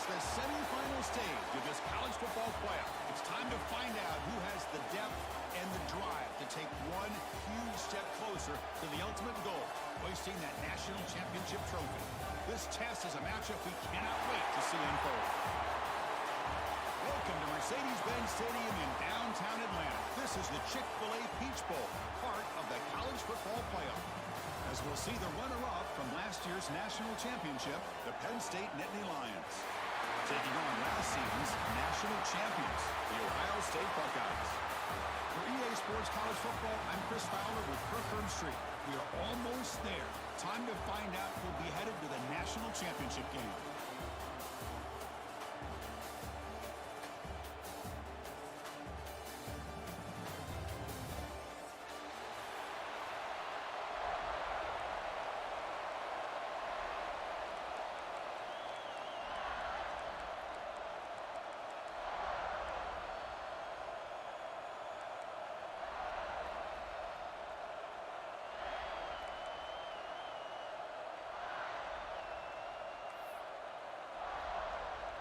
the semifinal stage of this college football playoff. It's time to find out who has the depth and the drive to take one huge step closer to the ultimate goal, hoisting that national championship trophy. This test is a matchup we cannot wait to see unfold. Welcome to Mercedes-Benz Stadium in downtown Atlanta. This is the Chick-fil-A Peach Bowl, part of the college football playoff. As we'll see the runner-up from last year's national championship, the Penn State Nittany Lions, taking on last season's national champions, the Ohio State Buckeyes. For EA Sports College Football, I'm Chris Fowler with Kirk Herbstreit. We are almost there. Time to find out who'll be headed to the national championship game.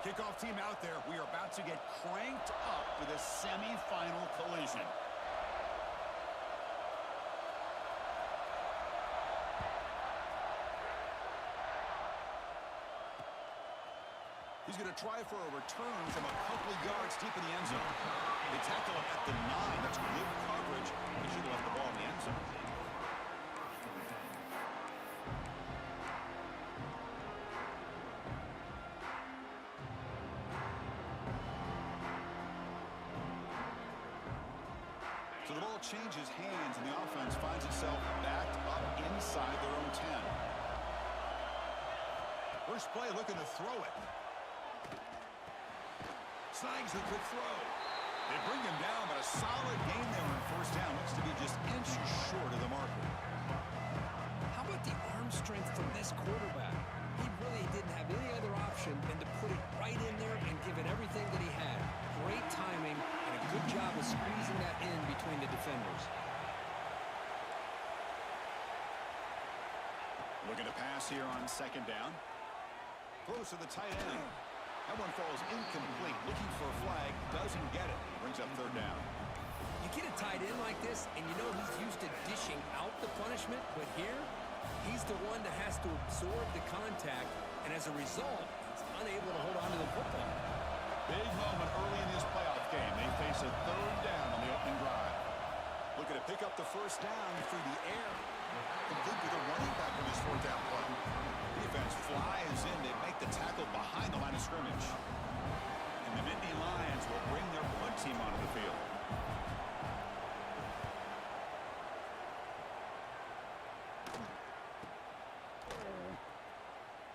Kickoff team out there. We are about to get cranked up for the semifinal collision. He's going to try for a return from a couple of yards deep in the end zone. They tackle him at the 9. That's good coverage. He should have left the ball in the end zone. So the ball changes hands, and the offense finds itself backed up inside their own 10. First play, looking to throw it. Snags the quick throw. They bring him down, but a solid gain there on first down. Looks to be just inches short of the marker. How about the arm strength from this quarterback? He really didn't have any other option than to put it right in there and give it everything that he had. Great timing and a good job of squeezing that in between the defenders. Looking to pass here on second down. Close to the tight end. That one falls incomplete. Looking for a flag. Doesn't get it. Brings up third down. You get a tight end like this, and you know he's used to dishing out the punishment, but here, he's the one that has to absorb the contact, and as a result, he's unable to hold on to the football. Big moment early in this playoff game. They face a third down on the opening drive. Looking to pick up the first down through the air. Complete with a running back on this fourth down play. Defense flies in. They make the tackle behind the line of scrimmage. And the Nittany Lions will bring their punt team onto the field.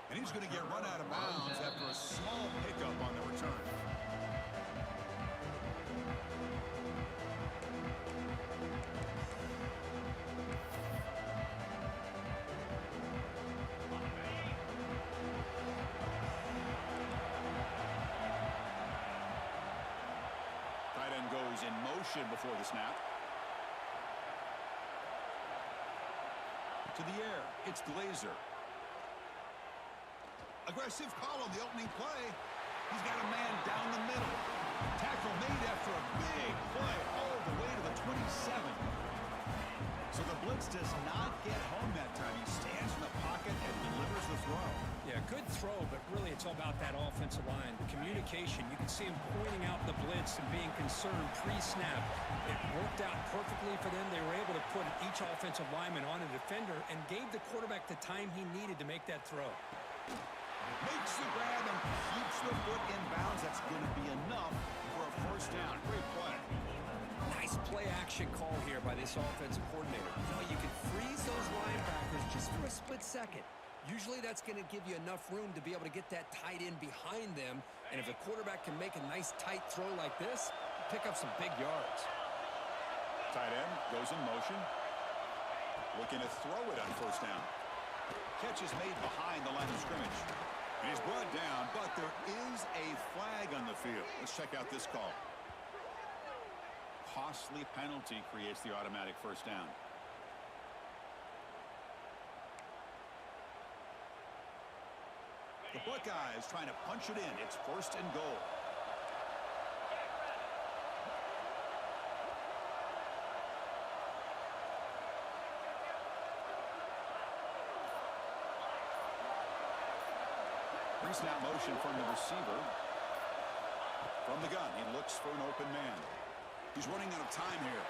And he's going to get run out of bounds after a small pickup on the return. Tight end goes in motion before the snap. To the air, it's Glazer. Aggressive call on the opening play. He's got a man down the middle. Tackle made after a big play all the way to the 27. So the blitz does not get home that time. He stands in the pocket and delivers the throw. Yeah, good throw, but really it's all about that offensive line. The communication, you can see him pointing out the blitz and being concerned pre-snap. It worked out perfectly for them. They were able to put each offensive lineman on a defender and gave the quarterback the time he needed to make that throw. Makes the grab and keeps the foot in bounds. That's going to be enough for a first down. Great play. Nice play-action call here by this offensive coordinator. You know, you can freeze those linebackers just for a split second. Usually that's going to give you enough room to be able to get that tight end behind them. And if a quarterback can make a nice tight throw like this, pick up some big yards. Tight end goes in motion. Looking to throw it on first down. Catch is made behind the line of scrimmage. And he's brought down, but there is a flag on the field. Let's check out this call. Costly penalty creates the automatic first down. The The Buckeyes trying to punch it in. It's 1st and goal. Pre-snap motion from the receiver. From the gun, he looks for an open man. He's running out of time here.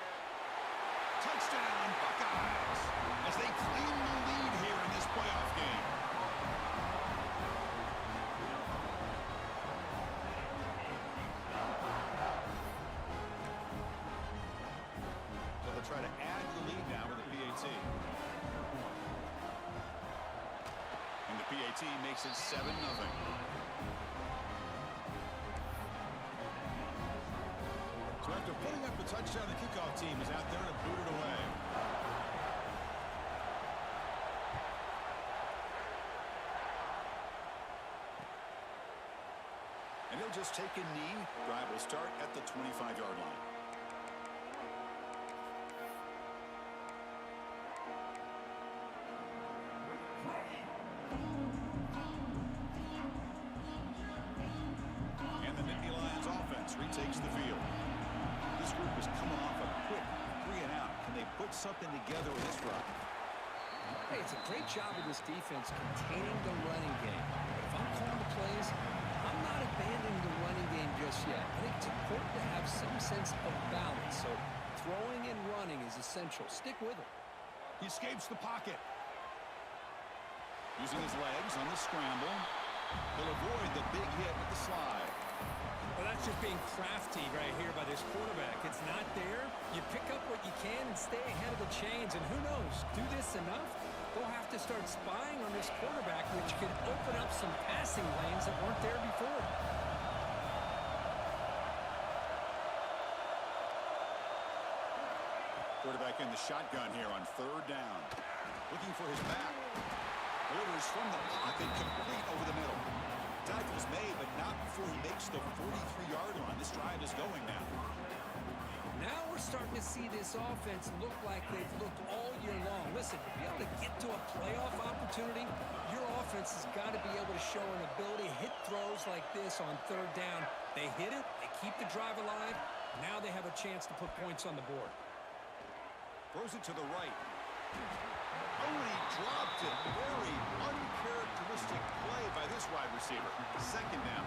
Touchdown, Buckeyes, as they claim the lead here in this playoff game. So they'll try to add to the lead now with the PAT. And the PAT makes it 7-0. So after putting up the touchdown, the kickoff team is out there to boot it away. And he'll just take a knee. Drive will start at the 25-yard line. And the Nittany Lions offense retakes the field. This group is coming off a quick 3-and-out. Can they put something together with this drive? Hey, it's a great job of this defense containing the running game. But if I'm calling the plays, I'm not abandoning the running game just yet. I think it's important to have some sense of balance. So throwing and running is essential. Stick with it. He escapes the pocket. Using his legs on the scramble. He'll avoid the big hit with the slide. Well, that's just being crafty right here by this quarterback. It's not there. You pick up what you can and stay ahead of the chains. And who knows, do this enough, they'll have to start spying on this quarterback, which could open up some passing lanes that weren't there before. Quarterback in the shotgun here on 3rd down. Looking for his back. Orders from the pocket, complete over the middle. Tackle's made, but not before he makes the 43-yard line. This drive is going now. Now we're starting to see this offense look like they've looked all year long. Listen, to be able to get to a playoff opportunity, your offense has got to be able to show an ability to hit throws like this on 3rd down. They hit it, they keep the drive alive. Now they have a chance to put points on the board. Throws it to the right. Oh, he dropped it. Very uncharacteristic play by this wide receiver. 2nd down.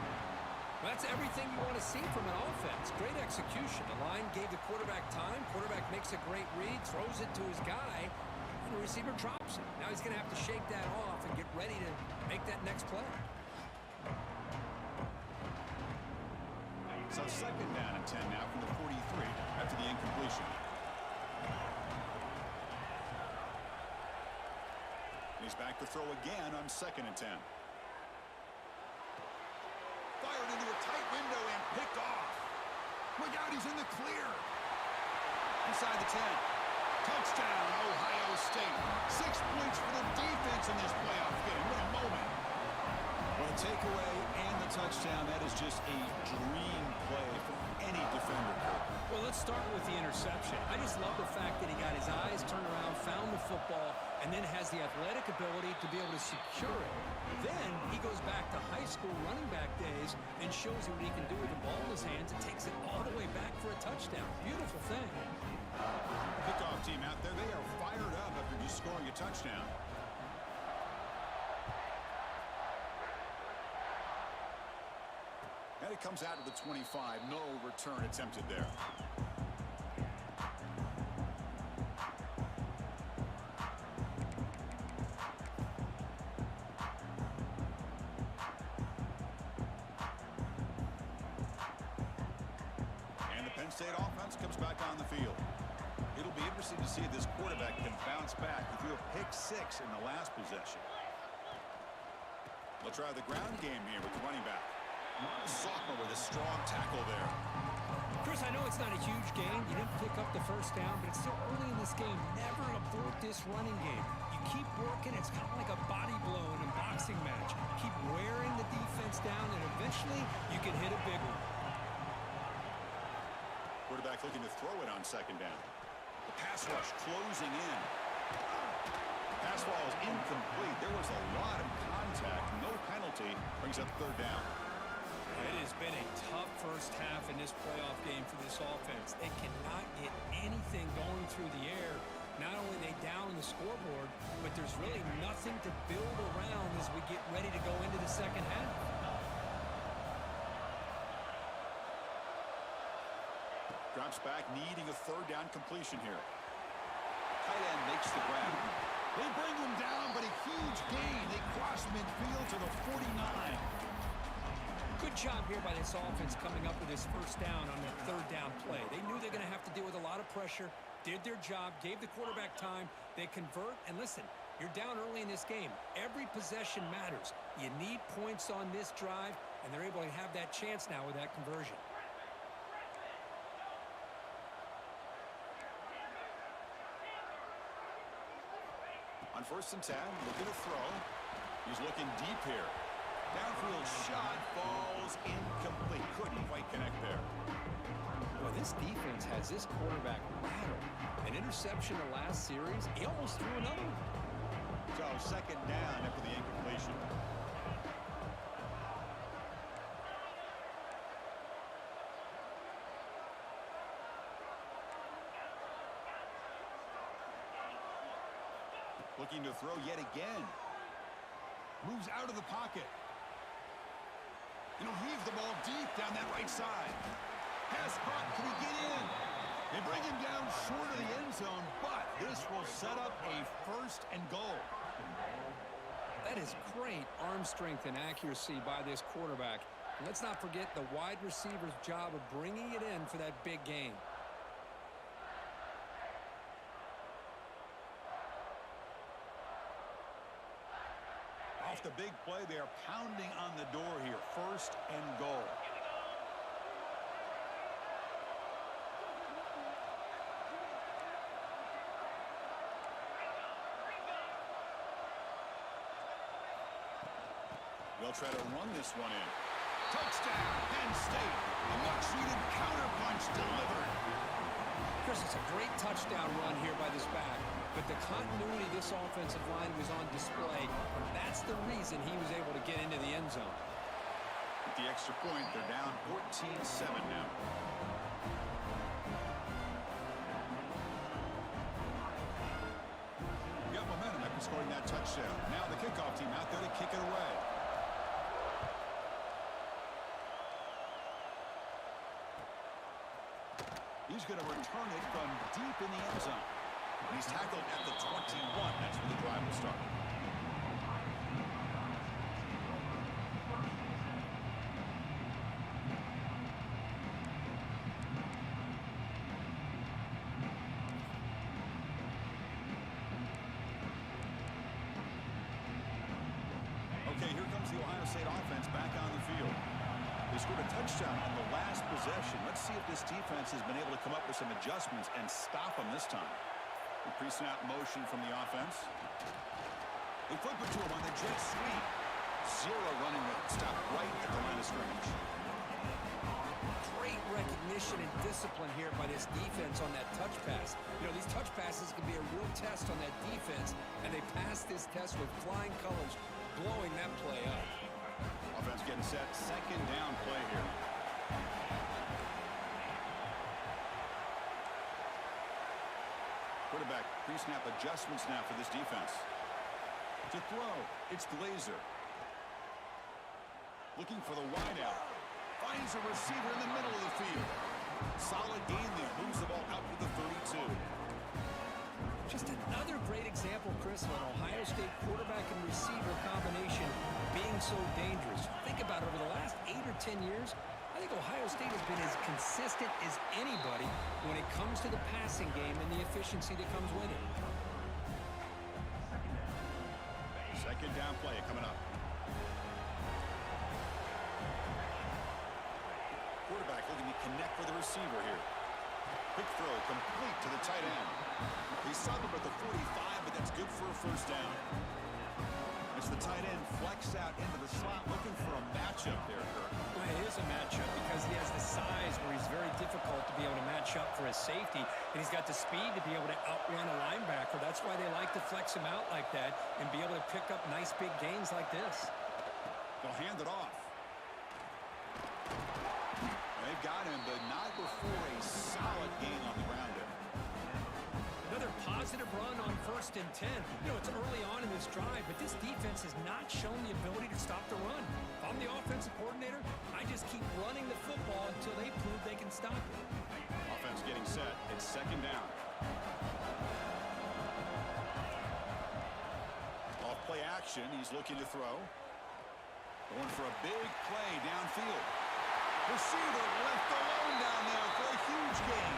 Well, that's everything you want to see from an offense. Great execution. The line gave the quarterback time. Quarterback makes a great read, throws it to his guy, and the receiver drops it. Now he's going to have to shake that off and get ready to make that next play. So 2nd down and 10 now from the 43 after the incompletion. He's back to throw again on 2nd and 10. Fired into a tight window and picked off. Look out, he's in the clear. Inside the 10. Touchdown, Ohio State. 6 points for the defense in this playoff game. What a moment. Well, the takeaway and the touchdown, that is just a dream play for any defender. Well, let's start with the interception. I just love the fact that he got his eyes turned around, found the football, and then has the athletic ability to be able to secure it. Then he goes back to high school running back days and shows you what he can do with the ball in his hands and takes it all the way back for a touchdown. Beautiful thing. Kickoff team out there, they are fired up after just scoring a touchdown. And it comes out of the 25. No return attempted there. And the Penn State offense comes back on the field. It'll be interesting to see if this quarterback can bounce back. He threw a pick 6 in the last possession. They'll try the ground game here with the running back. Sophomore with a strong tackle there. Chris, I know it's not a huge gain. You didn't pick up the 1st down, but it's still early in this game. Never abort this running game. You keep working. It's kind of like a body blow in a boxing match. Keep wearing the defense down, and eventually you can hit a big one. Quarterback looking to throw it on 2nd down. The pass rush closing in. Pass ball is incomplete. There was a lot of contact. No penalty. Brings up third down. It has been a tough first half in this playoff game for this offense. They cannot get anything going through the air. Not only are they down on the scoreboard, but there's really nothing to build around as we get ready to go into the second half. Drops back, needing a third down completion here. Tight end makes the grab. They bring him down, but a huge gain. They cross midfield to the 49. Good job here by this offense coming up with this first down on that third down play. They knew they're going to have to deal with a lot of pressure, did their job, gave the quarterback time. They convert, and listen, you're down early in this game. Every possession matters. You need points on this drive, and they're able to have that chance now with that conversion. On 1st and 10, looking to throw. He's looking deep here. Downfield shot falls incomplete. Couldn't quite connect there. Well, this defense has this quarterback rattled. An interception the last series, he almost threw another one. So second down after the incompletion. Looking to throw yet again. Moves out of the pocket. He'll heave the ball deep down that right side. Pass caught. Can he get in? They bring him down short of the end zone, but this will set up a 1st and goal. That is great arm strength and accuracy by this quarterback. And let's not forget the wide receiver's job of bringing it in for that big gain. Off the big play, they are pounding on the door here. 1st and goal. They'll try to run this one in. Touchdown, Penn State. A much-needed counterpunch delivered. Chris, it's a great touchdown run here by this back. But the continuity of this offensive line was on display. And that's the reason he was able to get into the end zone. With the extra point, they're down 14-7 now. Got momentum after scoring that touchdown. Now the kickoff team out there to kick it away. He's going to return it from deep in the end zone. He's tackled at the 21. That's where the drive will start. Okay, here comes the Ohio State offense back on the field. They scored a touchdown on the last possession. Let's see if this defense has been able to come up with some adjustments and stop them this time. The pre-snap motion from the offense. They flip it to him on the jet sweep. 0 running room. Stop right at the line of scrimmage. Great recognition and discipline here by this defense on that touch pass. You know, these touch passes can be a real test on that defense, and they passed this test with flying colors, blowing that play up. Offense getting set. Second down play here. Quarterback pre-snap adjustments now for this defense. To throw, it's Glazer. Looking for the wideout. Finds a receiver in the middle of the field. Solid gain there. Moves the ball out to the 32. Just another great example, Chris, of an Ohio State quarterback and receiver combination being so dangerous. Think about it, over the last 8 or 10 years, I think Ohio State has been as consistent as anybody when it comes to the passing game and the efficiency that comes with it. Second down play coming up. Quarterback looking to connect with the receiver here. Quick throw complete to the tight end. He stopped him at the 45, but that's good for a first down. As the tight end flex out into the slot, looking for a matchup there, Kirk. Well, it is a matchup because he has the size where he's very difficult to be able to match match up for a safety, and he's got the speed to be able to outrun a linebacker. That's why they like to flex him out like that and be able to pick up nice big gains like this. They'll hand it off. They've got him, but not before a solid gain on the ground there. Another positive run on 1st and 10. You know, it's early on in this drive, but this defense has not shown the ability to stop the run. If I'm the offensive coordinator, I just keep running the football until they prove they can stop it. Offense getting set. It's 2nd down. Off play action. He's looking to throw. Going for a big play downfield. Receiver left alone down there for a huge gain.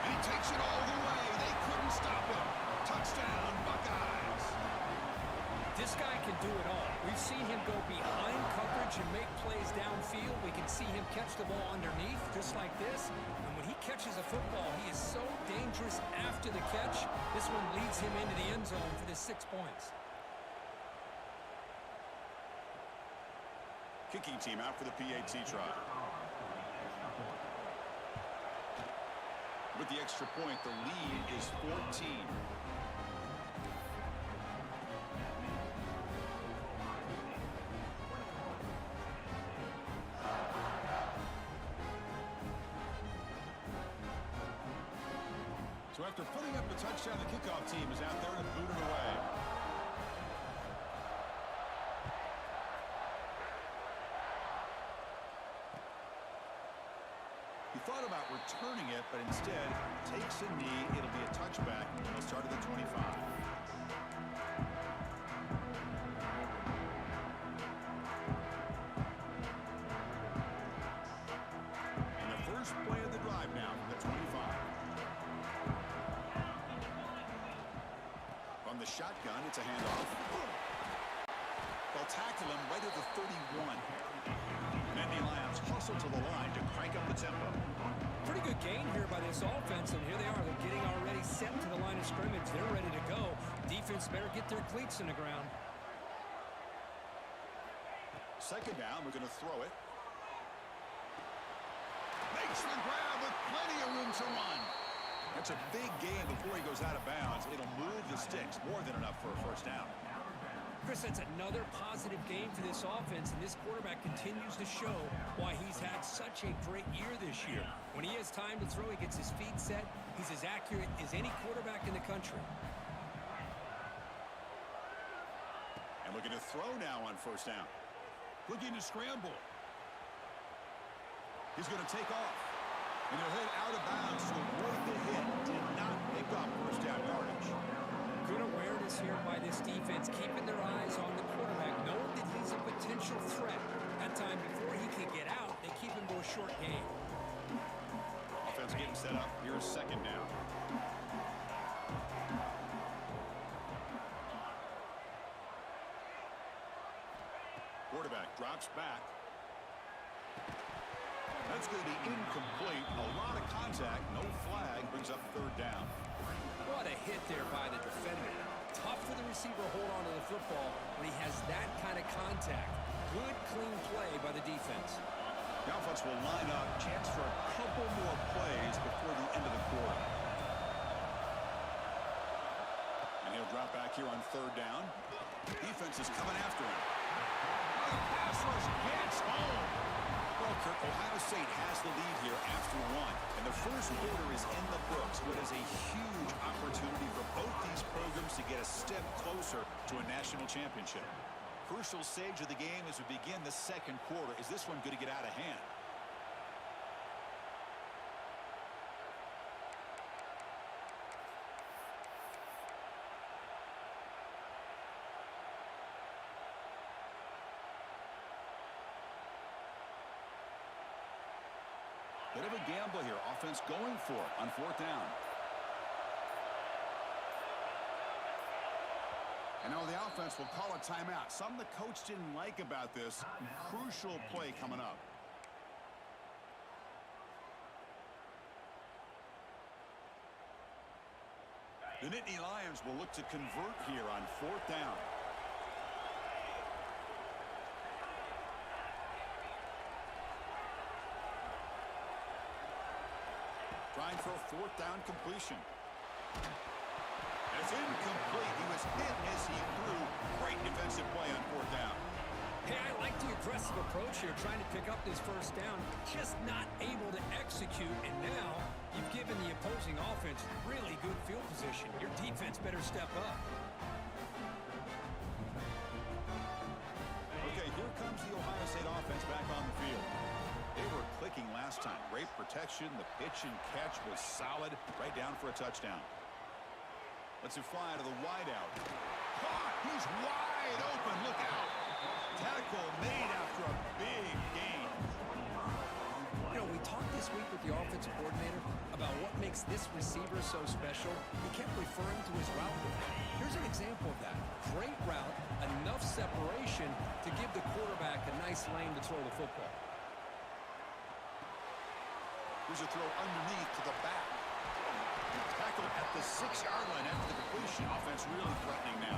And he takes it all the way. They couldn't stop him. Touchdown, Buckeyes. This guy can do it all. We've seen him go behind coverage and make plays downfield. We can see him catch the ball underneath, just like this. And when he catches a football, he is so dangerous after the catch. This one leads him into the end zone for the 6 points. Kicking team out for the PAT try. With the extra point, the lead is 14. So after putting up a touchdown, the kickoff team is out there to boot it away. He thought about returning it, but instead takes a knee. It'll be a touchback. He'll start at the 25. And the first play of the drive now from the 25. From the shotgun, it's a handoff. They'll tackle him right at the 31. Nittany Lions hustle to the line to crank up the tempo. Pretty good gain here by this offense, and here they are. They're getting already set to the line of scrimmage. They're ready to go. Defense better get their cleats in the ground. 2nd down, we're going to throw it. Makes the grab with plenty of room to run. That's a big gain before he goes out of bounds. It'll move the sticks, more than enough for a 1st down. Chris, that's another positive game for this offense, and this quarterback continues to show why he's had such a great year this year. When he has time to throw, he gets his feet set. He's as accurate as any quarterback in the country. And looking to throw now on 1st down. Looking to scramble. He's going to take off. And he'll head out of bounds to avoid the hit. Did not pick up 1st down yardage. Good awareness here by this defense, keeping their eyes on the quarterback, knowing that he's a potential threat. That time before he can get out, they keep him to a short game. Offense getting set up. Here's 2nd down. Quarterback drops back. That's going to be incomplete. A lot of contact. No flag. Brings up 3rd down. What a hit there by the defender. Tough for the receiver to hold on to the football when he has that kind of contact. Good, clean play by the defense. The offense will line up. Chance for a couple more plays before the end of the quarter. And he'll drop back here on 3rd down. Defense is coming after him. Pass rush gets home. Well, Kirk, Ohio State has the lead here after 1. And the 1st quarter is in the books. What is a huge opportunity for both these programs to get a step closer to a national championship. Crucial stage of the game as we begin the 2nd quarter. Is this one going to get out of hand? Bit of a gamble here. Offense going for it on 4th down. And now the offense will call a timeout. Something the coach didn't like about this. Crucial play coming up. The Nittany Lions will look to convert here on 4th down. Trying for a fourth down completion. It's incomplete. He was hit as he threw. Great defensive play on fourth down. Hey, I like the aggressive approach here, trying to pick up this first down, just not able to execute, and now you've given the opposing offense really good field position. Your defense better step up. Okay, here comes the Ohio State offense back on the field. They were clicking last time. Great protection. The pitch and catch was solid. Right down for a touchdown. Let's fly to the wideout. Caught! He's wide open. Look out. Tackle made after a big gain. You know, we talked this week with the offensive coordinator about what makes this receiver so special. He kept referring to his route. Here's an example of that. Great route, enough separation to give the quarterback a nice lane to throw the football. Here's a throw underneath to the back. Tackle at the 6-yard line after the completion. Offense really threatening now.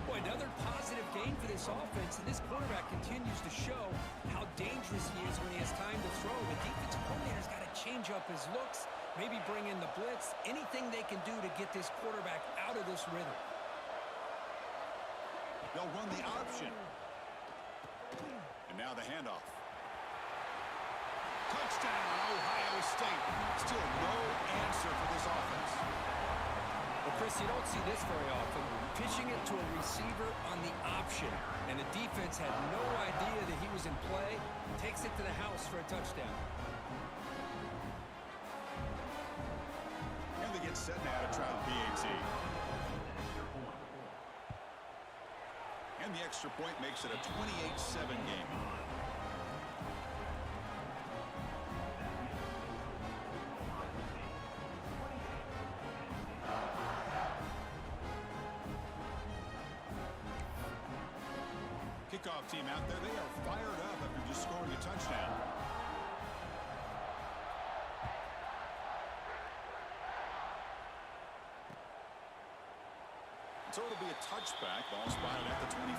Boy, another positive gain for this offense, and this quarterback continues to show how dangerous he is when he has time to throw. The defensive coordinator's got to change up his looks, maybe bring in the blitz, anything they can do to get this quarterback out of this rhythm. They'll run the option. And now the handoff. Touchdown, Ohio State. Still no answer for this offense. Well, Chris, you don't see this very often. Pitching it to a receiver on the option, and the defense had no idea that he was in play. Takes it to the house for a touchdown. And they get set now to try the PAT. And the extra point makes it a 28-7 game. Kickoff team out there, they are fired up after just scoring a touchdown. So it'll be a touchback, ball spotted at the 25.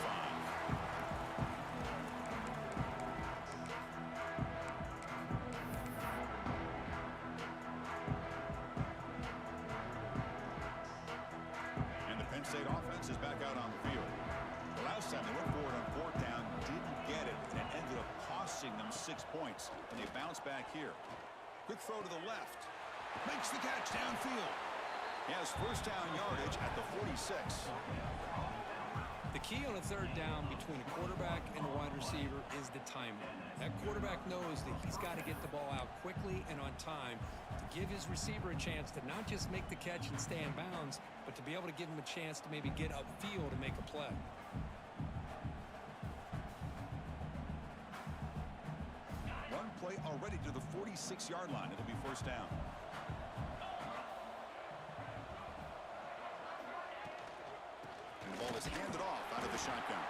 And the Penn State offense is back out on the field. The last time they went for it on fourth down, didn't get it, and ended up costing them 6 points. And they bounce back here. Quick throw to the left. Makes the catch downfield. He has first down yardage at the 46. The key on a third down between a quarterback and a wide receiver is the timing. That quarterback knows that he's got to get the ball out quickly and on time to give his receiver a chance to not just make the catch and stay in bounds, but to be able to give him a chance to maybe get upfield and make a play. One play already to the 46-yard line. It'll be first down. And the ball is handed off out of the shotgun.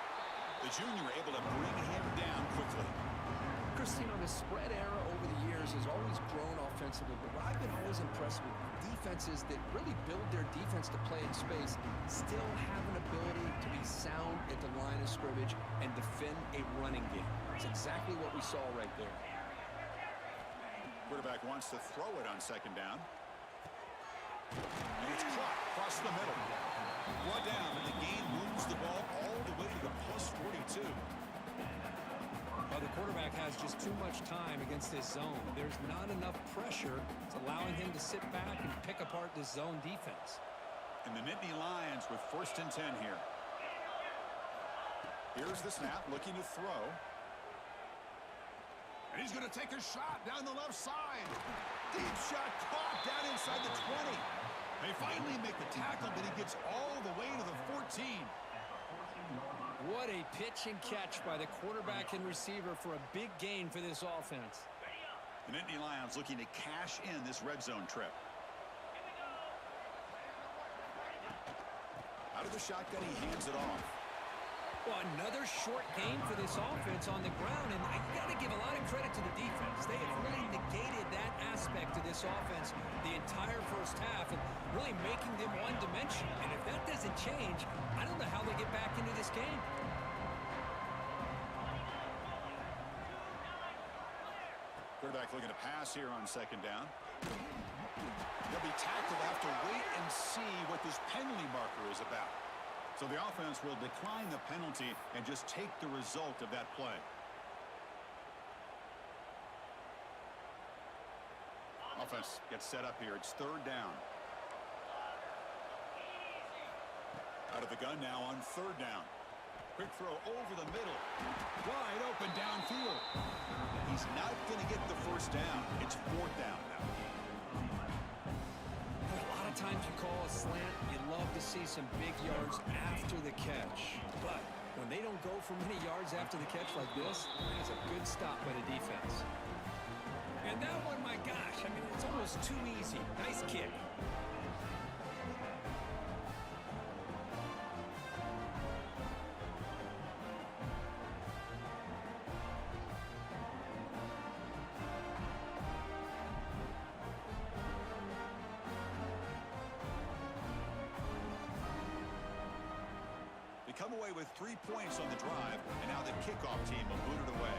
The junior able to bring him down quickly. Christine, the spread era over the years has always grown offensively, but what I've been always impressed with defenses that really build their defense to play in space still have an ability to be sound at the line of scrimmage and defend a running game. It's exactly what we saw right there. Quarterback wants to throw it on second down. And it's caught across the middle. Brought down, and the game moves the ball all the way to the plus 42. Well, the quarterback has just too much time against this zone. There's not enough pressure. It's allowing him to sit back and pick apart this zone defense. And the Nittany Lions with first and 10 here. Here's the snap, looking to throw. And he's going to take a shot down the left side. Deep shot caught down inside the 20. They finally make the tackle, but he gets all the way to the 14. What a pitch and catch by the quarterback and receiver for a big gain for this offense. The Nittany Lions looking to cash in this red zone trip. Out of the shotgun, he hands it off. Well, another short game for this offense on the ground, and I got to give a lot of credit to the defense. They have really negated that aspect of this offense the entire first half and really making them one-dimensional. And if that doesn't change, I don't know how they get back into this game. Quarterback looking to pass here on second down. They'll be tackled. Have to wait and see what this penalty marker is about. So the offense will decline the penalty and just take the result of that play. Offense gets set up here. It's third down. Out of the gun now on third down. Quick throw over the middle. Wide open downfield. He's not going to get the first down. It's fourth down now. A lot of times you call a slant, you love to see some big yards after the catch. But when they don't go for many yards after the catch like this, it's a good stop by the defense. And that one, my gosh, I mean, it's almost too easy. Nice kick. They come away with 3 points on the drive, and now the kickoff team will boot it away.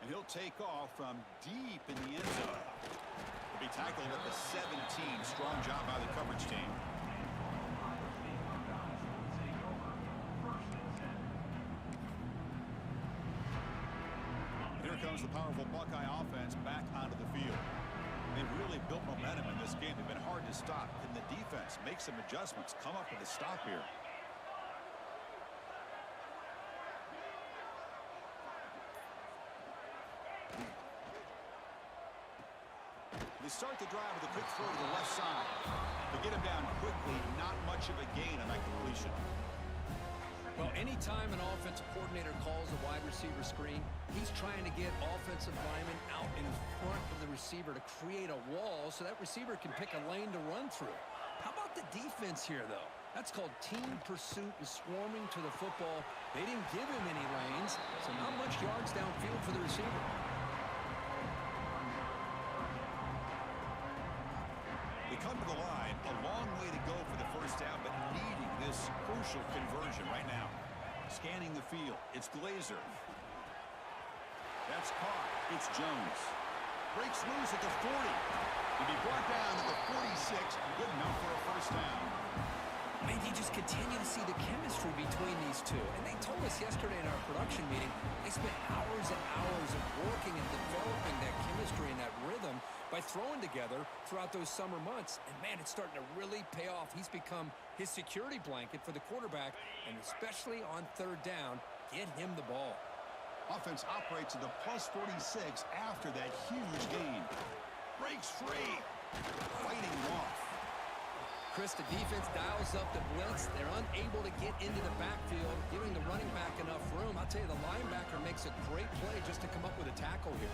And he'll take off from deep in the end zone. He'll be tackled at the 17. Strong job by the coverage team. Here comes the powerful Buckeye offense back onto the field. They've really built momentum in this game. They've been hard to stop. Can the defense make some adjustments, come up with a stop here? They start the drive with a quick throw to the left side. They get him down quickly. Not much of a gain on that completion. Well, anytime an offensive coordinator calls a wide receiver screen, he's trying to get offensive linemen out in front of the receiver to create a wall so that receiver can pick a lane to run through. How about the defense here, though? That's called team pursuit and swarming to the football. They didn't give him any lanes, so not much yards downfield for the receiver. They come to the line, a long way to go for the first down, but needing this crucial conversion right now. Scanning the field, it's Glazer. That's caught. It's Jones. Breaks loose at the 40. He'll be brought down at the 46. Good enough for a first down. I mean, you just continue to see the chemistry between these two. And they told us yesterday in our production meeting, they spent hours and hours of working and developing that chemistry and that rhythm by throwing together throughout those summer months. And, man, it's starting to really pay off. He's become his security blanket for the quarterback, and especially on third down, get him the ball. Offense operates at the plus 46 after that huge gain. Breaks free. Fighting off. Chris, the defense dials up the blitz. They're unable to get into the backfield, giving the running back enough room. I'll tell you, the linebacker makes a great play just to come up with a tackle here.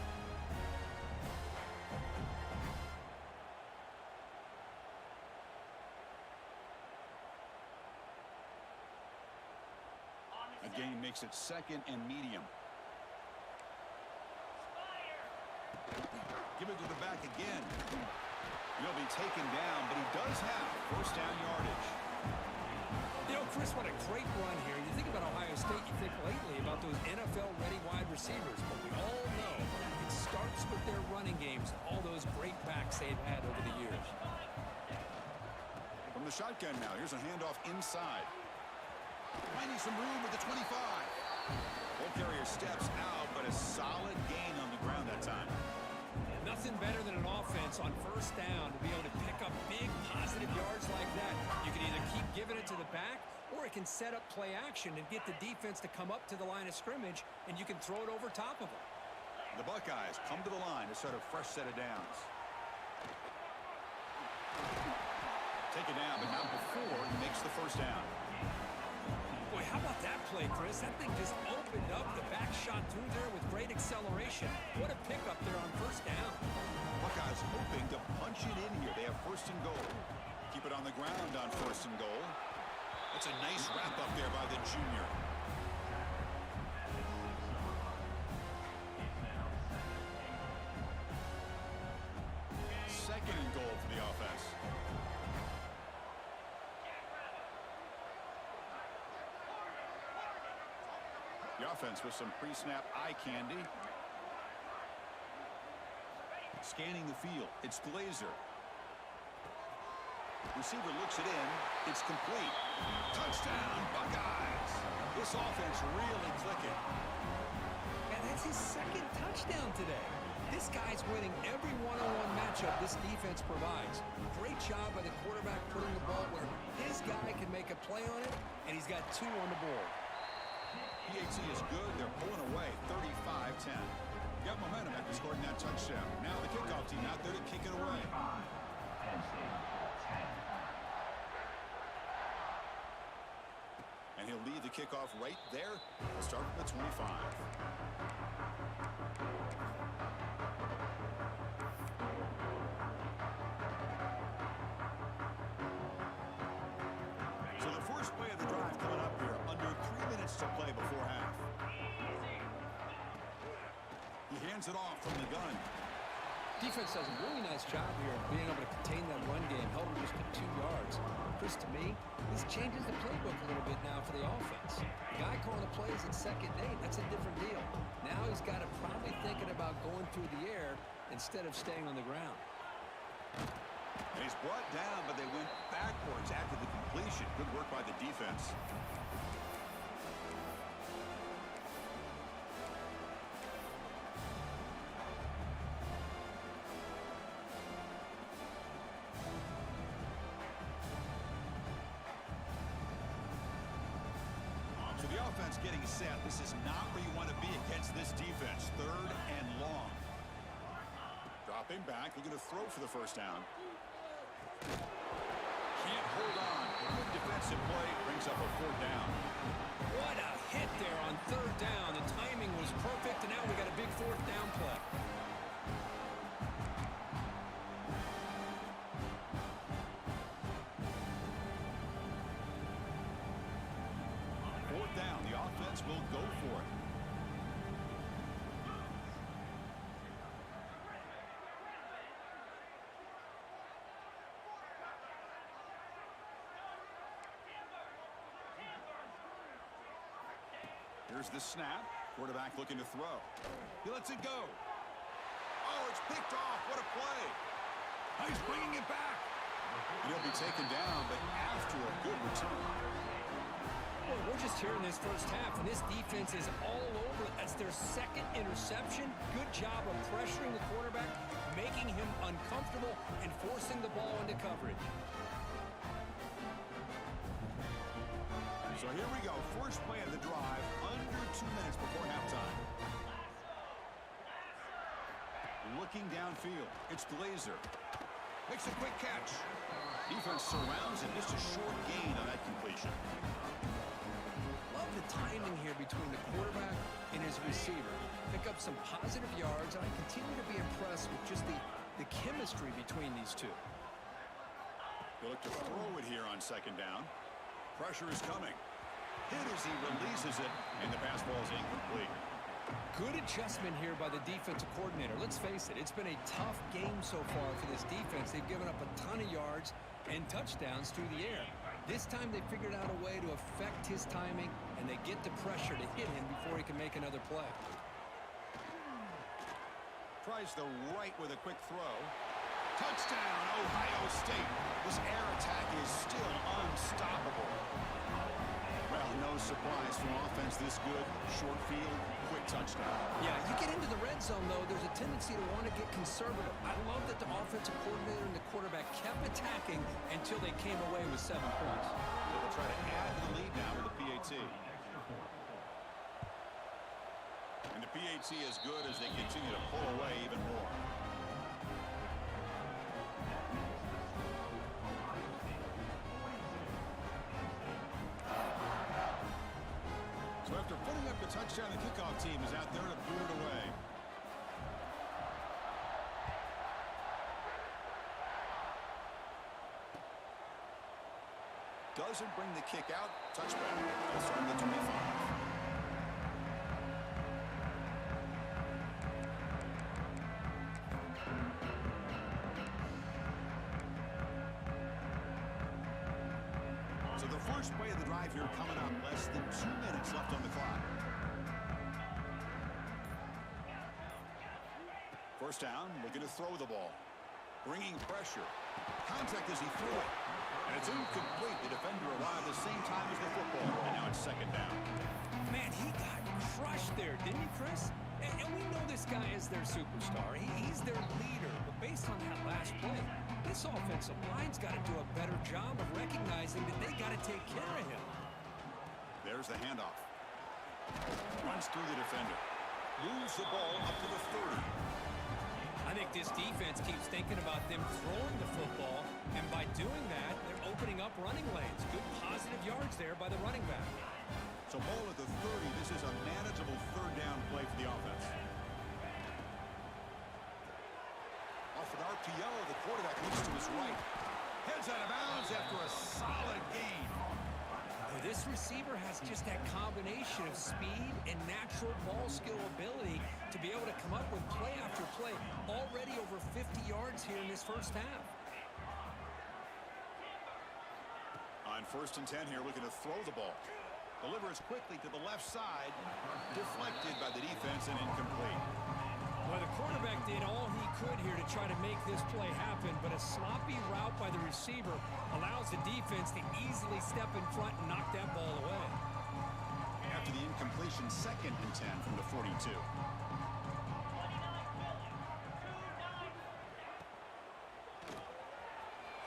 A gain makes it second and medium. Give it to the back again. He'll be taken down, but he does have first down yardage. You know, Chris, what a great run here. You think about Ohio State, you think lately about those NFL-ready wide receivers, but we all know it starts with their running games, all those great backs they've had over the years. From the shotgun now, here's a handoff inside. Finding some room with the 25. Ball carrier steps out, but a solid gain on the ground that time. Nothing better than an offense on first down to be able to pick up big positive yards like that. You can either keep giving it to the back, or it can set up play action and get the defense to come up to the line of scrimmage, and you can throw it over top of them. The Buckeyes come to the line to start a fresh set of downs. Take it down, but not before he makes the first down. Boy, how about that play, Chris? That thing just opened up. The back shot through there with great acceleration. What a pickup there on first down. Buckeyes hoping to punch it in here. They have first and goal. Keep it on the ground on first and goal. That's a nice wrap up there by the junior. The offense with some pre-snap eye candy. Scanning the field. It's Glazer. Receiver looks it in. It's complete. Touchdown, Buckeyes. This offense really clicking. And that's his second touchdown today. This guy's winning every one-on-one matchup this defense provides. Great job by the quarterback putting the ball where his guy can make a play on it, and he's got 2 on the board. PAT is good. They're pulling away 35-10. Got momentum after scoring that touchdown. Now the kickoff team out there to kick it away. And he'll lead the kickoff right there. We'll start from the 25. So the first play of the drive coming up here. Under 3 minutes to play before half. He hands it off from the gun. Defense does a really nice job here of being able to contain that run game. Held him just to 2 yards. Chris, to me, this changes the playbook a little bit now for the offense. The guy calling the plays at 2nd and 8, that's a different deal. Now he's got to probably thinking about going through the air instead of staying on the ground. And he's brought down, but they went backwards after the completion. Good work by the defense. So the offense getting set. This is not where you want to be against this defense. 3rd and long. Dropping back, looking to throw for the first down. Can't hold on. Good defensive play brings up a 4th down. What a hit there on 3rd down. The timing was perfect, and now we got a big 4th down play. Down, the offense will go for it. Here's the snap. Quarterback looking to throw. He lets it go. Oh, it's picked off. What a play. Oh, he's bringing it back. And he'll be taken down, but after a good return. Well, we're just here in this first half, and this defense is all over. That's their 2nd interception. Good job of pressuring the quarterback, making him uncomfortable, and forcing the ball into coverage. So here we go. First play of the drive, under 2 minutes before halftime. Looking downfield. It's Glazer. Makes a quick catch. Defense surrounds him. Just a short gain on that completion. Love the timing here between the quarterback and his receiver. Pick up some positive yards, and I continue to be impressed with just the chemistry between these two. They look to throw it here on 2nd down. Pressure is coming. Hit as he releases it, and the pass ball is incomplete. Good adjustment here by the defensive coordinator. Let's face it, it's been a tough game so far for this defense. They've given up a ton of yards and touchdowns through the air. This time they figured out a way to affect his timing, and they get the pressure to hit him before he can make another play. Tries the right with a quick throw. Touchdown, Ohio State. This air attack is still unstoppable. Well, no surprise from offense this good. Short field, quick touchdown. Yeah, you get into the red zone, though, there's a tendency to want to get conservative. I love that the offensive coordinator and the quarterback kept attacking until they came away with 7 points. They'll try to add to the lead now with the PAT. And the PAT is good as they continue to pull away even more. So after putting up the touchdown, the kickoff team is out there to boot it away. Doesn't bring the kick out. Touchback. They'll start at the 25. So the first play of the drive here coming up. Less than 2 minutes left on the clock. first down, looking to throw the ball. Bringing pressure. Contact as he threw it. And it's incomplete. The defender arrived the same time as the football. And now it's second down. Man, he got crushed there, didn't he, Chris? And we know this guy is their superstar. He's their leader. But based on that last play, this offensive line's got to do a better job of recognizing that they got to take care of him. There's the handoff. Runs through the defender. Moves the ball up to the 30. I think this defense keeps thinking about them throwing the football, and by doing that, they're opening up running lanes. Good positive yards there by the running back. So ball at the 30. This is a manageable third down play for the offense. Off an RPO, the quarterback looks to his right. Heads out of bounds after a solid gain. This receiver has just that combination of speed and natural ball skill ability to be able to come up with play after play. Already over 50 yards here in this first half. On 1st and 10 here, looking to throw the ball. Delivers quickly to the left side. Deflected by the defense and incomplete. Well, the quarterback did all he could here to try to make this play happen, but a sloppy route by the receiver allows the defense to easily step in front and knock that ball away. After the incompletion, 2nd and 10 from the 42.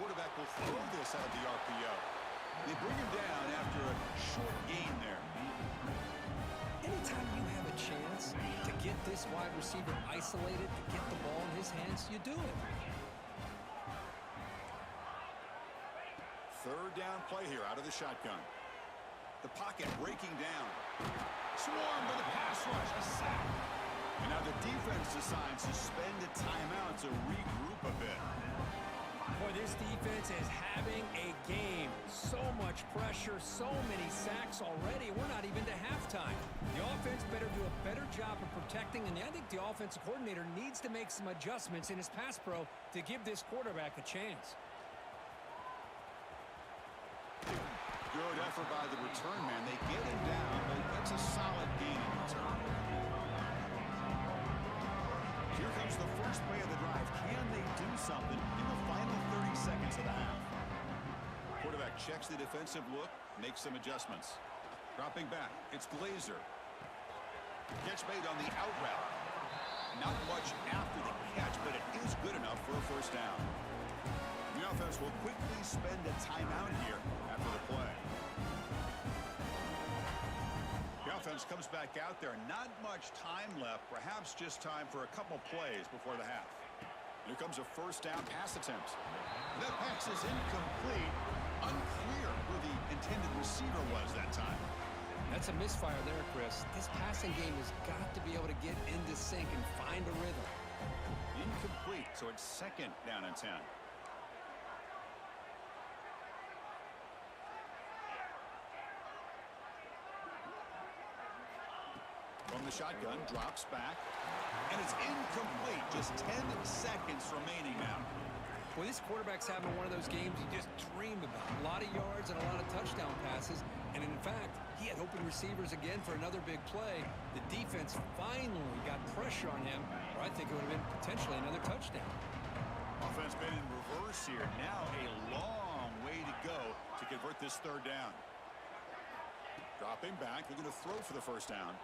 Quarterback will throw this out of the RPO. They bring him down after a short gain there. Anytime you have a chance to get this wide receiver isolated, to get the ball in his hands, you do it. 3rd down play here out of the shotgun. The pocket breaking down. Swarmed by the pass rush. A sack. And now the defense decides to spend a timeout to regroup a bit. Boy, this defense is having a game. So much pressure, so many sacks already. We're not even to halftime. The offense better do a better job of protecting, and I think the offensive coordinator needs to make some adjustments in his pass pro to give this quarterback a chance. Good effort by the return man. They get him down, but that's a solid gain in return. Here comes the first play of the drive. Can they do something in the final 30 seconds of the half? Quarterback checks the defensive look, makes some adjustments. Dropping back, it's Glazer. Catch made on the out route. Not much after the catch, but it is good enough for a first down. The offense will quickly spend a timeout here after the play. The offense comes back out there. Not much time left. Perhaps just time for a couple plays before the half. Here comes a first down pass attempt. That pass is incomplete. Unclear who the intended receiver was that time. That's a misfire there, Chris. This passing game has got to be able to get into sync and find a rhythm. Incomplete, so it's 2nd down and 10. From the shotgun, drops back, and it's incomplete. Just 10 seconds remaining now. Well, this quarterback's having one of those games you just dreamed about. A lot of yards and a lot of touchdown passes, and in fact, he had open receivers again for another big play. The defense finally got pressure on him, or I think it would have been potentially another touchdown. Offense been in reverse here. Now a long way to go to convert this 3rd down. Dropping back, they're going to throw for the first down.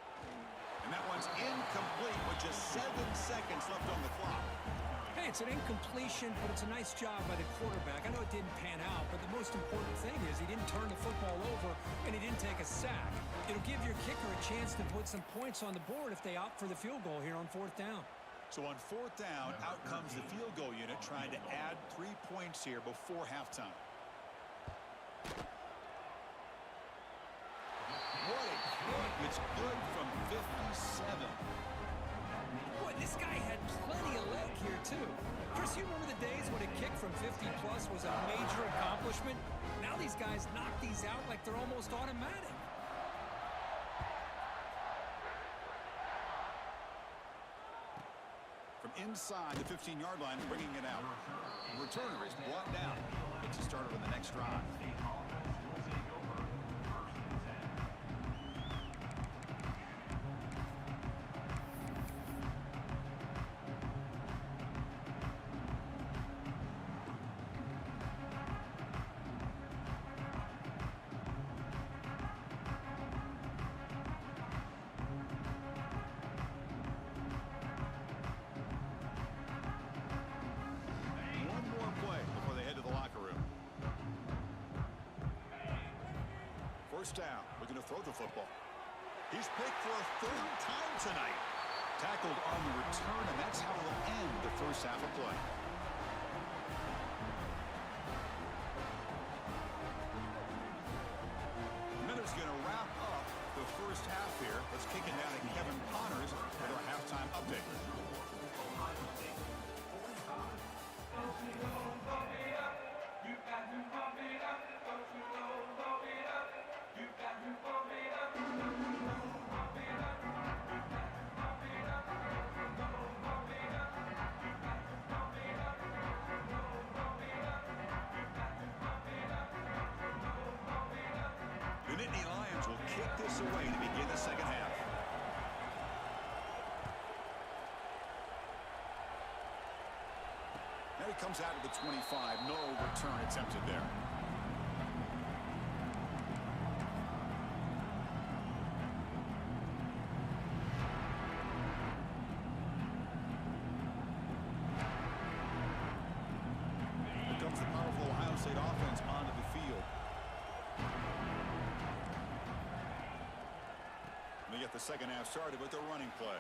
And that one's incomplete with just 7 seconds left on the clock. Hey, it's an incompletion, but it's a nice job by the quarterback. I know it didn't pan out, but the most important thing is he didn't turn the football over and he didn't take a sack. It'll give your kicker a chance to put some points on the board if they opt for the field goal here on 4th down. So on 4th down, out comes the field goal unit trying to add 3 points here before halftime. What a kick. It's good from 57. Boy, this guy had plenty of leg here, too. Chris, you remember the days when a kick from 50-plus was a major accomplishment? Now these guys knock these out like they're almost automatic. From inside the 15-yard line, bringing it out. The returner is brought down. Gets you started on the next drive. first down, looking to throw the football. He's picked for a third time tonight. Tackled on the return, and that's how we'll end the first half of play. Miller's going to wrap up the first half here. Let's kick it down to Kevin Connors with our halftime update. The Nittany Lions will kick this away to begin the second half. Now he comes out of the 25. No return attempted there. Here comes the powerful Ohio State offense onto the field. They get the second half started with their running play.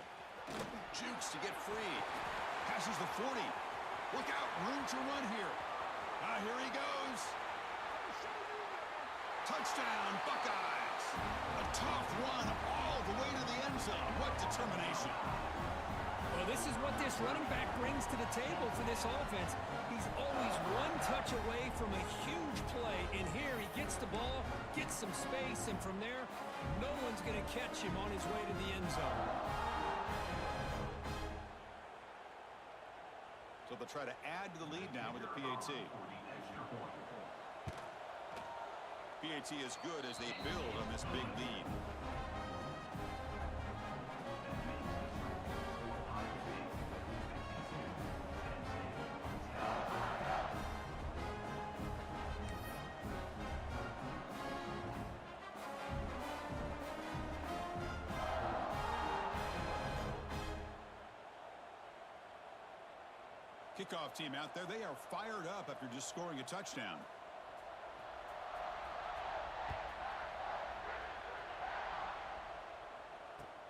Jukes to get free. Passes the 40. Look out, room to run here. Here he goes. Touchdown, Buckeyes. A tough run all the way to the end zone. What determination. Well, this is what this running back brings to the table for this offense. He's always one touch away from a huge play. And here he gets the ball, gets some space, and from there, no one's going to catch him on his way to the end zone. So they'll try to add to the lead now with the PAT. PAT is good as they build on this big lead. Kickoff team out there. They are fired up after just scoring a touchdown.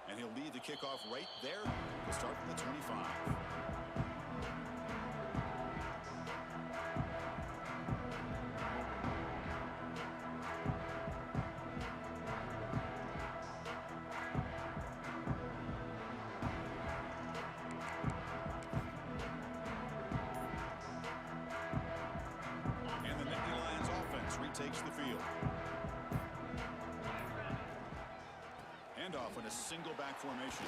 And he'll lead the kickoff right there to start from the 25. Takes the field. Handoff in a single back formation.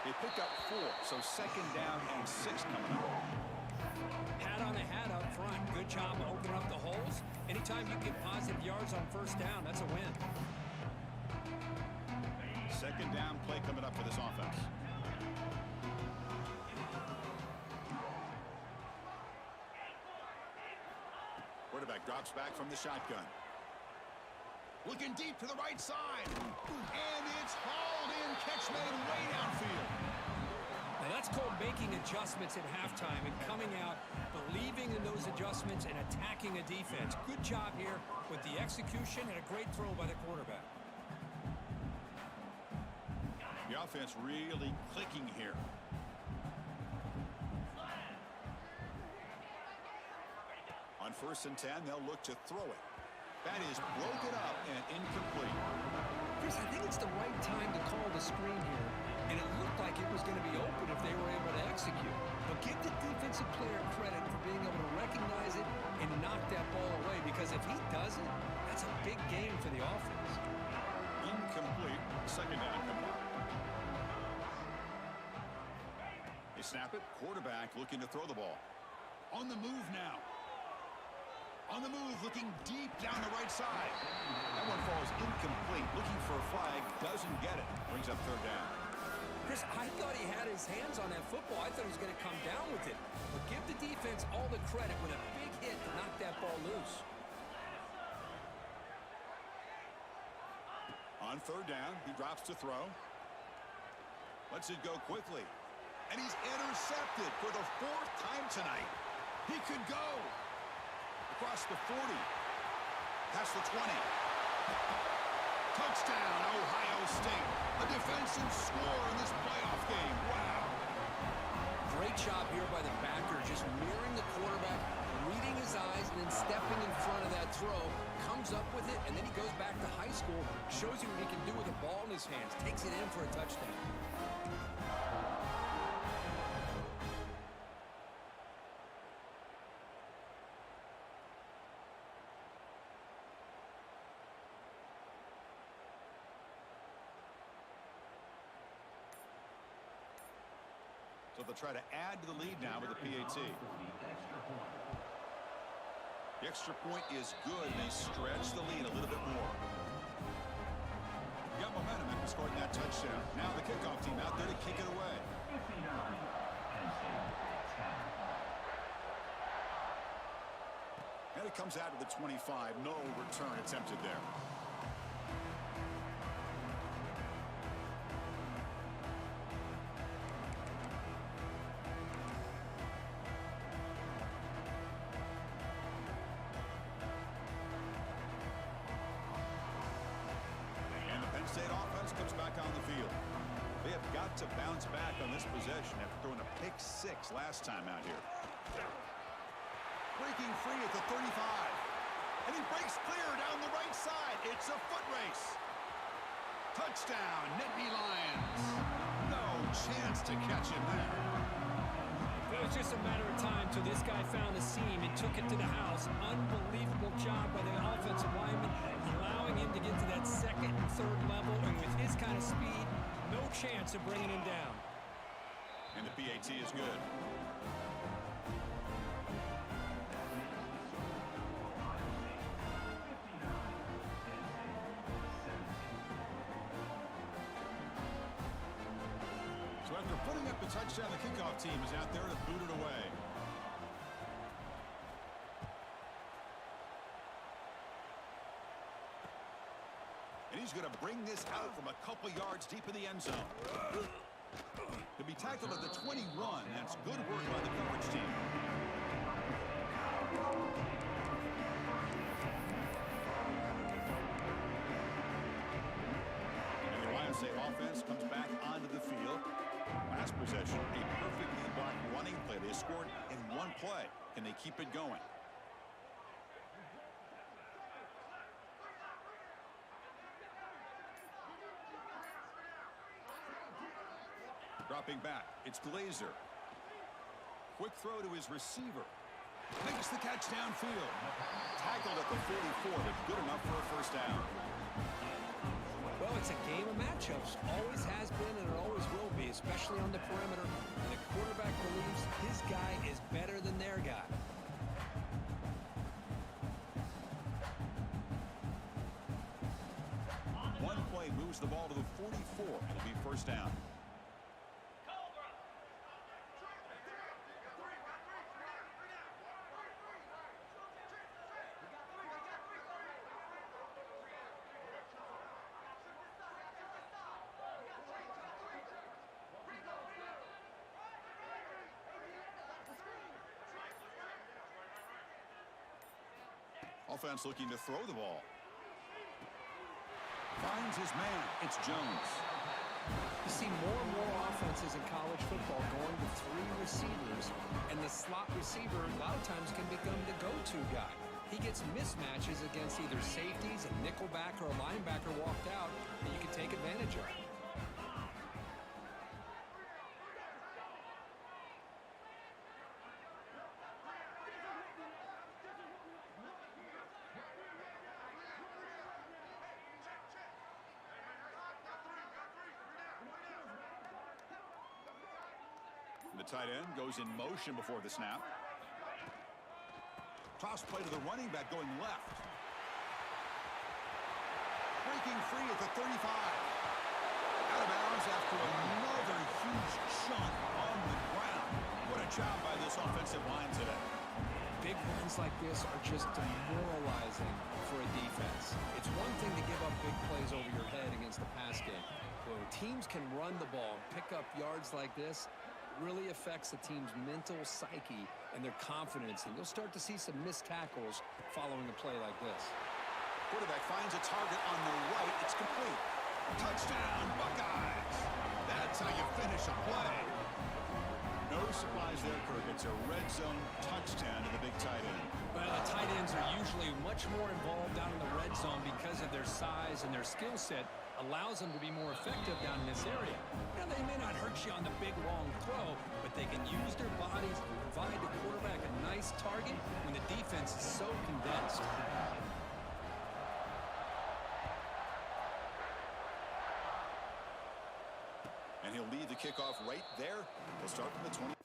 They picked up 4, so second down and 6 coming up. Hat on the hat up front. Good job opening up the holes. Anytime you get positive yards on first down, that's a win. Second down play coming up for this offense. Quarterback drops back from the shotgun. Looking deep to the right side. And it's hauled in. Catch made way downfield. Now that's called making adjustments at halftime and coming out, believing in those adjustments and attacking a defense. Good job here with the execution and a great throw by the quarterback. The offense really clicking here. On 1st and 10, they'll look to throw it. That is broken up and incomplete. Chris, I think it's the right time to call the screen here, and it looked like it was going to be open if they were able to execute. But give the defensive player credit for being able to recognize it and knock that ball away, because if he doesn't, that's a big game for the offense. Incomplete. Second down coming up. They snap it. Quarterback looking to throw the ball. On the move now. On the move, looking deep down the right side. That one falls incomplete. Looking for a flag, doesn't get it. Brings up third down. Chris, I thought he had his hands on that football. I thought he was going to come down with it. But give the defense all the credit with a big hit to knock that ball loose. On third down, he drops to throw. Lets it go quickly. And he's intercepted for the 4th time tonight. He could go. Across the 40, past the 20, Touchdown, Ohio State. A defensive score in this playoff game. Wow. Great job here by the backer, just mirroring the quarterback, reading his eyes, and then stepping in front of that throw. Comes up with it, and then he goes back to high school, shows you what he can do with a ball in his hands, takes it in for a touchdown. So they'll try to add to the lead now with the PAT. The extra point is good, and they stretch the lead a little bit more. Got momentum after scoring that touchdown. Now the kickoff team out there to kick it away. And it comes out to the 25. No return attempted there. State offense comes back on the field. They have got to bounce back on this possession after throwing a pick 6 last time out here. Breaking free at the 35. And he breaks clear down the right side. It's a foot race. Touchdown, Nittany Lions. No chance to catch him there. It was just a matter of time till this guy found the seam and took it to the house. Unbelievable job by the offensive lineman, allowing him to get to that second and third level, and with his kind of speed, no chance of bringing him down. And the PAT is good. So after putting up the touchdown, the kickoff team is out there to boot it away. And he's going to bring this out from a couple yards deep in the end zone. To be tackled at the 21, that's good work by the coverage team. And the Ohio State offense comes back onto the field. Last possession, a perfectly blocked running play. They scored in one play. Can they keep it going? Dropping back, it's Glazer. Quick throw to his receiver. Makes the catch downfield. Tackled at the 44, but good enough for a first down. Well, it's a game of matchups. Always has been and it always will be, especially on the perimeter. And the quarterback believes his guy is better than their guy. One play moves the ball to the 44. It'll be first down. Offense looking to throw the ball. Finds his man. It's Jones. You see more and more offenses in college football going to 3 receivers, and the slot receiver a lot of times can become the go-to guy. He gets mismatches against either safeties, a nickelback, or a linebacker walked out that you can take advantage of. The tight end goes in motion before the snap. Toss play to the running back going left. Breaking free at the 35. Out of bounds after another huge chunk on the ground. What a job by this offensive line today. Big runs like this are just demoralizing for a defense. It's one thing to give up big plays over your head against the pass game. But when teams can run the ball and pick up yards like this, really affects the team's mental psyche and their confidence, and you'll start to see some missed tackles following a play like this. Quarterback finds a target on the right. It's complete. Touchdown, Buckeyes. That's how you finish a play. No surprise there, Kirk. It's a red zone touchdown to the big tight end. Well, the tight ends are usually much more involved down in the red zone because of their size and their skill set allows them to be more effective down in this area. Now, they may not hurt you on the big, long throw, but they can use their bodies to provide the quarterback a nice target when the defense is so condensed. And he'll lead the kickoff right there. He'll start from the 20.